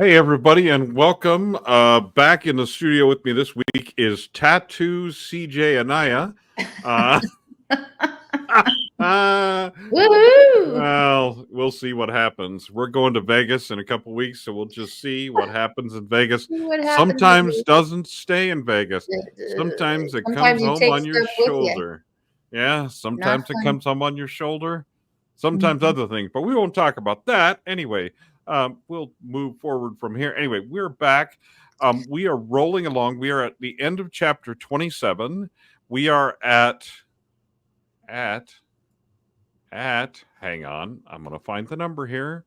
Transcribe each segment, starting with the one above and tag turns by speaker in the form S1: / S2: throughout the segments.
S1: Hey, everybody, and welcome. Back in the studio with me this week is Tattoo CJ Anaya. Uh,
S2: Woohoo!
S1: well, we'll see what happens. We're going to Vegas in a couple weeks, so we'll just see what happens in Vegas.
S2: See what happens with
S1: Sometimes doesn't stay in Vegas.
S2: you.
S1: Sometimes it comes
S2: Sometimes you
S1: home
S2: take
S1: on your
S2: stuff with you.
S1: shoulder. Yeah,
S2: Not
S1: sometimes it
S2: fun.
S1: comes home on your shoulder. Sometimes
S2: Mhm.
S1: other things, but we won't talk about that anyway. We'll move forward from here. Anyway, we're back. We are rolling along. We are at the end of chapter 27. We are at hang on, I'm going to find the number here.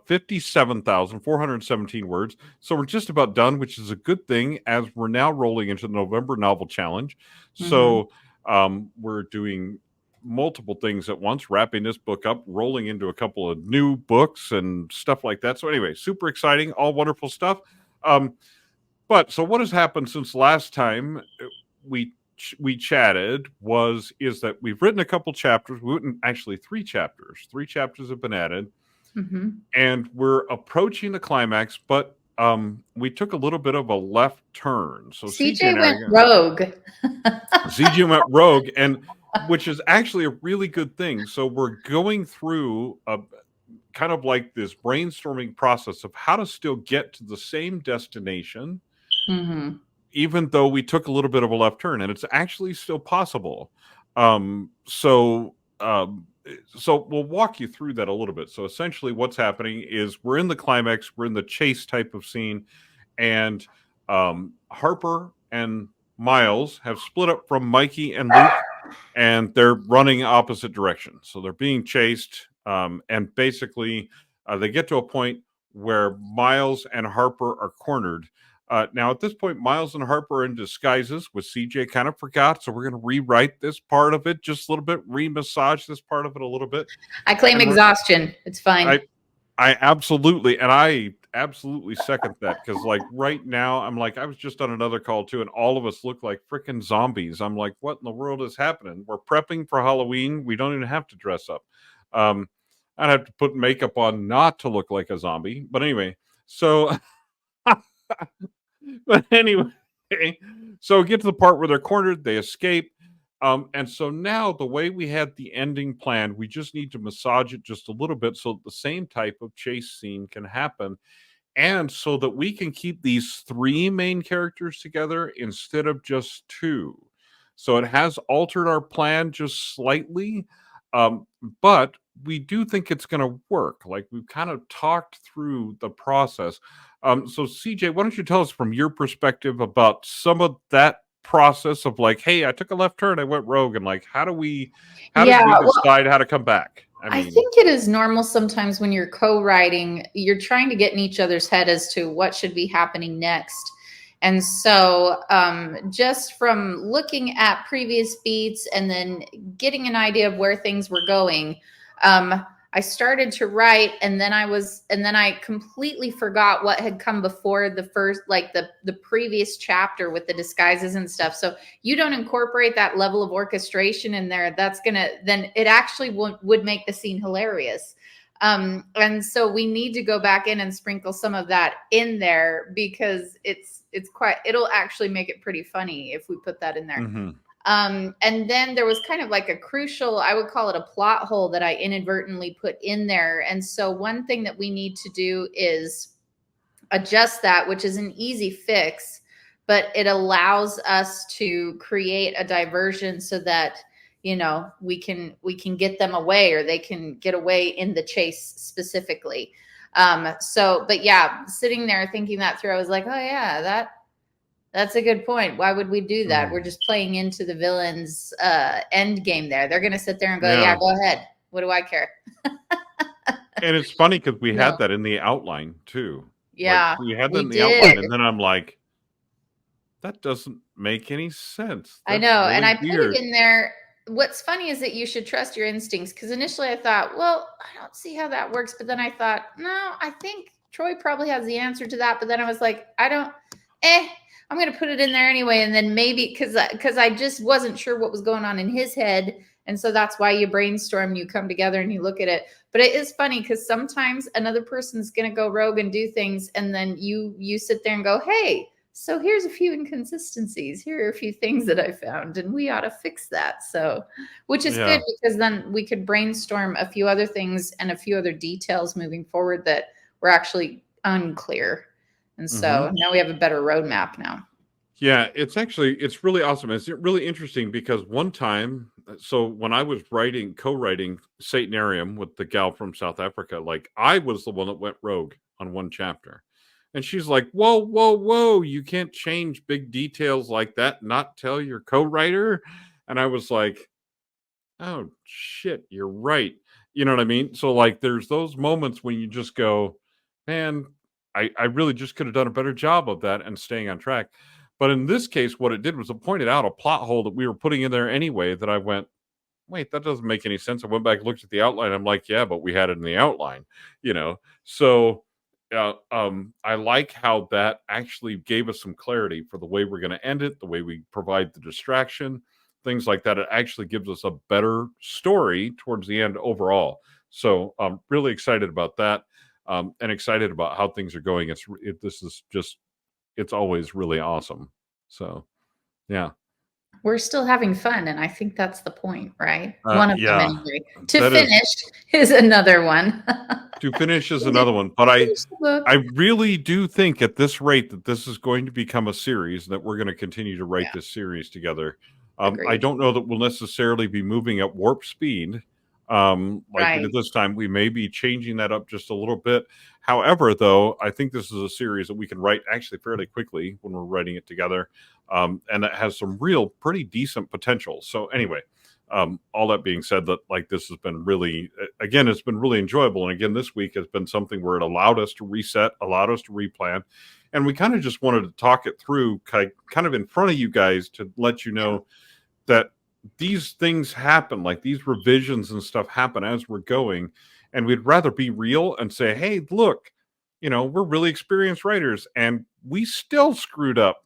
S1: 57,417 words. So we're just about done, which is a good thing as we're now rolling into the November Novel Challenge.
S2: Mhm.
S1: So we're doing multiple things at once, wrapping this book up, rolling into a couple of new books and stuff like that. So anyway, super exciting, all wonderful stuff. But so what has happened since last time we we chatted is that we've written a couple chapters. We written actually three chapters. Three chapters have been added,
S2: Mhm.
S1: and we're approaching the climax. But we took a little bit of a left turn. So CJ
S2: CJ
S1: and I
S2: went
S1: are going.
S2: rogue.
S1: CJ went rogue, and which is actually a really good thing. So we're going through a kind of like this brainstorming process of how to still get to the same destination
S2: Mhm.
S1: even though we took a little bit of a left turn, and it's actually still possible. Um, so, um, so we'll walk you through that a little bit. So essentially, what's happening is we're in the climax, we're in the chase type of scene, and Harper and Miles have split up from Mikey and Luke, and they're running opposite directions. So they're being chased, and basically, they get to a point where Miles and Harper are cornered. Now, at this point, Miles and Harper are in disguises, which CJ kind of forgot. So we're going to rewrite this part of it just a little bit, remassage this part of it a little bit,
S2: I claim
S1: and
S2: exhaustion. It's fine.
S1: I I absolutely second that because like right now I'm like I was just on another call too, and all of us look like freaking zombies. I'm like, what in the world is happening? We're prepping for Halloween. We don't even have to dress up. Um, I'd have to put makeup on not to look like a zombie. But anyway, so but anyway, so get to the part where they're cornered, they escape. And so now the way we had the ending planned, we just need to massage it just a little bit so that the same type of chase scene can happen. And so that we can keep these three main characters together instead of just two. So it has altered our plan just slightly, um, but we do think it's going to work. Like we've kind of talked through the process. So CJ, why don't you tell us from your perspective about some of that process of like, hey, I took a left turn, I went rogue, and like, how did
S2: Yeah,
S1: we
S2: well,
S1: decide how to come back? I
S2: I
S1: mean,
S2: think it is normal sometimes when you're co-writing, you're trying to get in each other's head as to what should be happening next. And so, just from looking at previous beats and then getting an idea of where things were going, I started to write, and then I completely forgot what had come before the first, like the previous chapter with the disguises and stuff. So you don't incorporate that level of orchestration in there, that's gonna then it actually would make the scene hilarious. And so we need to go back in and sprinkle some of that in there because it's quite it'll actually make it pretty funny if we put that in there.
S1: mhm.
S2: And then there was kind of like a crucial, I would call it a plot hole that I inadvertently put in there. And so one thing that we need to do is adjust that, which is an easy fix, but it allows us to create a diversion so that we can get them away, or they can get away in the chase specifically. So but yeah, sitting there thinking that through, I was like, oh yeah, that's a good point. Why would we do that? We're
S1: Mhm.
S2: just playing into the villain's end game there. They're going to sit there and go, yeah,
S1: Yeah.
S2: go ahead. What do I care?
S1: And it's funny because we
S2: No.
S1: had that in the outline too. Like
S2: Yeah,
S1: we had that
S2: we
S1: in the outline,
S2: did.
S1: and then I'm like, that doesn't make any sense.
S2: I
S1: That's
S2: know. And
S1: really
S2: I put it
S1: weird.
S2: in there. What's funny is that you should trust your instincts, because initially I thought, well, I don't see how that works. But then I thought, no, I think Troy probably has the answer to that. But then I was like, I don't, I'm going to put it in there anyway. And then maybe because I just wasn't sure what was going on in his head. And so that's why you brainstorm, you come together and you look at it. But it is funny because sometimes another person's going to go rogue and do things, and then you sit there and go, hey, so here's a few inconsistencies. Here are a few things that I found, and we ought to fix that. So, which is good, because then we could brainstorm a few other things and a few other details moving forward that were actually unclear. And so now we have a better roadmap now.
S1: Yeah, it's really awesome. It's really interesting because one time, so when I was co-writing Satanarium with the gal from South Africa, like I was the one that went rogue on one chapter. And she's like, whoa, whoa, whoa, you can't change big details like that, not tell your co-writer. And I was like, oh shit, you're right. You know what I mean? So like there's those moments when you just go, man, I really just could have done a better job of that and staying on track. But in this case, what it did was it pointed out a plot hole that we were putting in there anyway that I went, wait, that doesn't make any sense. I went back and looked at the outline. I'm like, yeah, but we had it in the outline, you know? So I like how that actually gave us some clarity for the way we're going to end it, the way we provide the distraction, things like that. It actually gives us a better story towards the end overall. So I'm really excited about that, and excited about how things are going. This is just, it's always really awesome. So, yeah.
S2: We're still having fun, and I think that's the point, right? One of them
S1: Yeah,
S2: anyway. To
S1: that is
S2: finish is another one.
S1: to finish is another one, but I really do think at this rate that this is going to become a series, that we're going to continue to write this series together. I
S2: Agreed.
S1: don't know that we'll necessarily be moving at warp speed, like we did this time. We may be changing that up just a little bit. However, though, I think this is a series that we can write actually fairly quickly when we're writing it together, and that has some real pretty decent potential. So anyway, all that being said, that like this has been really, again, it's been really enjoyable. And again, this week has been something where it allowed us to reset, allowed us to replan. And we kind of just wanted to talk it through kind of in front of you guys to let you know that these things happen, like these revisions and stuff happen as we're going. And we'd rather be real and say, hey, look, we're really experienced writers and we still screwed up,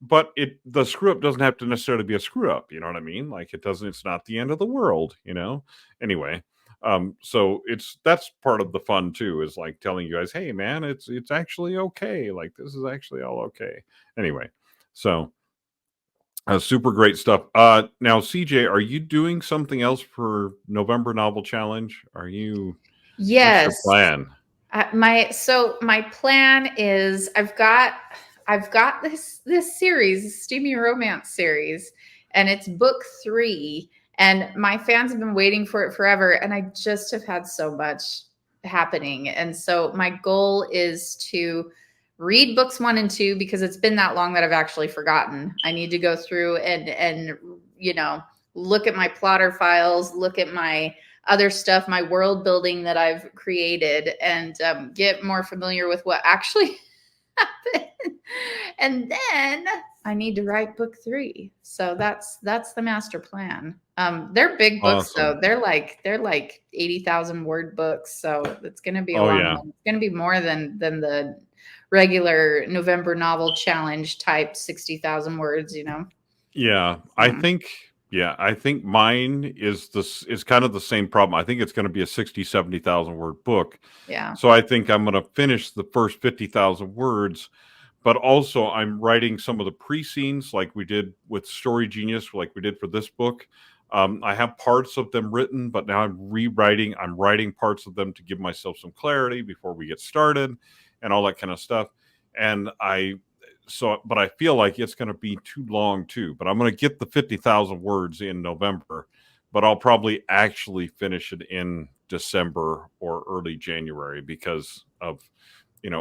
S1: but the screw up doesn't have to necessarily be a screw up. You know what I mean? Like it's not the end of the world, anyway. So that's part of the fun too, is like telling you guys, hey man, it's actually okay. Like this is actually all okay. Anyway, so super great stuff. Now, CJ, are you doing something else for November Novel Challenge? What's your
S2: Yes.
S1: plan?
S2: My plan is I've got this series, Steamy Romance series, and it's book 3. And my fans have been waiting for it forever, and I just have had so much happening. And so my goal is to read books 1 and 2, because it's been that long that I've actually forgotten. I need to go through and look at my plotter files, look at my other stuff, my world building that I've created, and get more familiar with what actually happened. And then I need to write book 3. So that's the master plan. They're big books,
S1: Awesome.
S2: though. They're like 80,000 word books. So it's going to be a
S1: Oh,
S2: long
S1: yeah.
S2: one. It's going to be more than the regular November Novel Challenge type 60,000 words.
S1: Yeah, I think mine is kind of the same problem. I think it's going to be a 70,000 word book.
S2: Yeah.
S1: So I think I'm going to finish the first 50,000 words, but also I'm writing some of the pre-scenes like we did with Story Genius, like we did for this book. I have parts of them written, but now I'm writing parts of them to give myself some clarity before we get started and all that kind of stuff. And but I feel like it's going to be too long too. But I'm going to get the 50,000 words in November, but I'll probably actually finish it in December or early January because of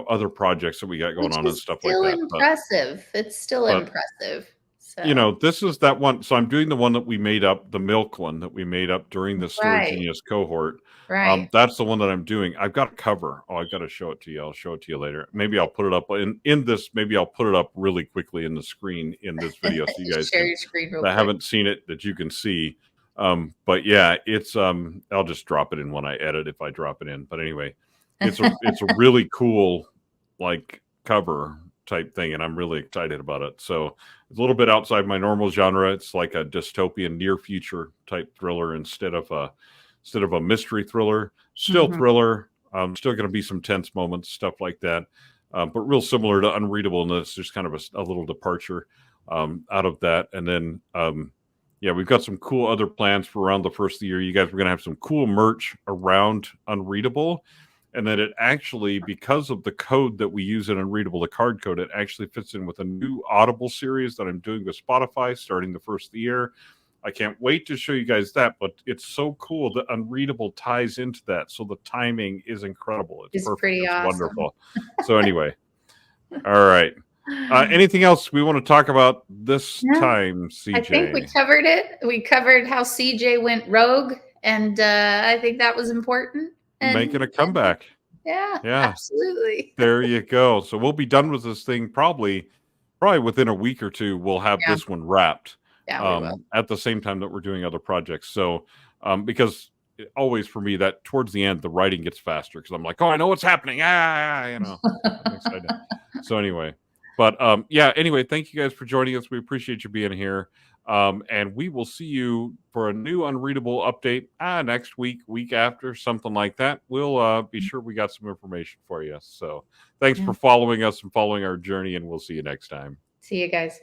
S1: other projects that we got going on and stuff like that.
S2: Impressive. It's still impressive. So
S1: this is that one. So I'm doing the one that we made up, the milk one that we made up during the Story Genius cohort.
S2: Right.
S1: That's the one that I'm doing. I've got a cover. Oh, I've got to show it to you. I'll show it to you later. Maybe I'll put it up in this. Maybe I'll put it up really quickly in the screen in this video so you guys
S2: share your screen real quick.
S1: haven't seen it, that you can see. But yeah, it's I'll just drop it in when I edit, if I drop it in. But anyway, it's a really cool like cover type thing, and I'm really excited about it. So it's a little bit outside my normal genre. It's like a dystopian near future type thriller instead of a mystery thriller. Still
S2: Mhm.
S1: thriller. Still going to be some tense moments, stuff like that. But real similar to Unreadable in this. There's kind of a little departure out of that, and then yeah, we've got some cool other plans for around the first of the year. You guys are going to have some cool merch around Unreadable. And then it actually, because of the code that we use in Unreadable, the card code, it actually fits in with a new Audible series that I'm doing with Spotify starting the first of the year. I can't wait to show you guys that, but it's so cool that Unreadable ties into that. So the timing is incredible. It's
S2: It's
S1: perfect.
S2: pretty
S1: It's
S2: awesome.
S1: wonderful. So anyway, all right. Anything else we want to talk about this
S2: No,
S1: time,
S2: I think we
S1: CJ?
S2: covered it. We covered how CJ went rogue, and I think that was important.
S1: Making a
S2: And
S1: comeback.
S2: yeah,
S1: Yeah.
S2: absolutely.
S1: There you go. So we'll be done with this thing probably within a week or two. We'll have
S2: Yeah,
S1: this one wrapped
S2: yeah, we will.
S1: at the same time that we're doing other projects. So because always for me that towards the end the writing gets faster because I'm like, oh, I know what's happening. I'm excited. So anyway, but yeah. Anyway, thank you guys for joining us. We appreciate you being here. And we will see you for a new Unreadable update next week, week after, something like that. We'll be sure we got some information for you. So thanks
S2: Yeah.
S1: for following us and following our journey, and we'll see you next time.
S2: See you guys.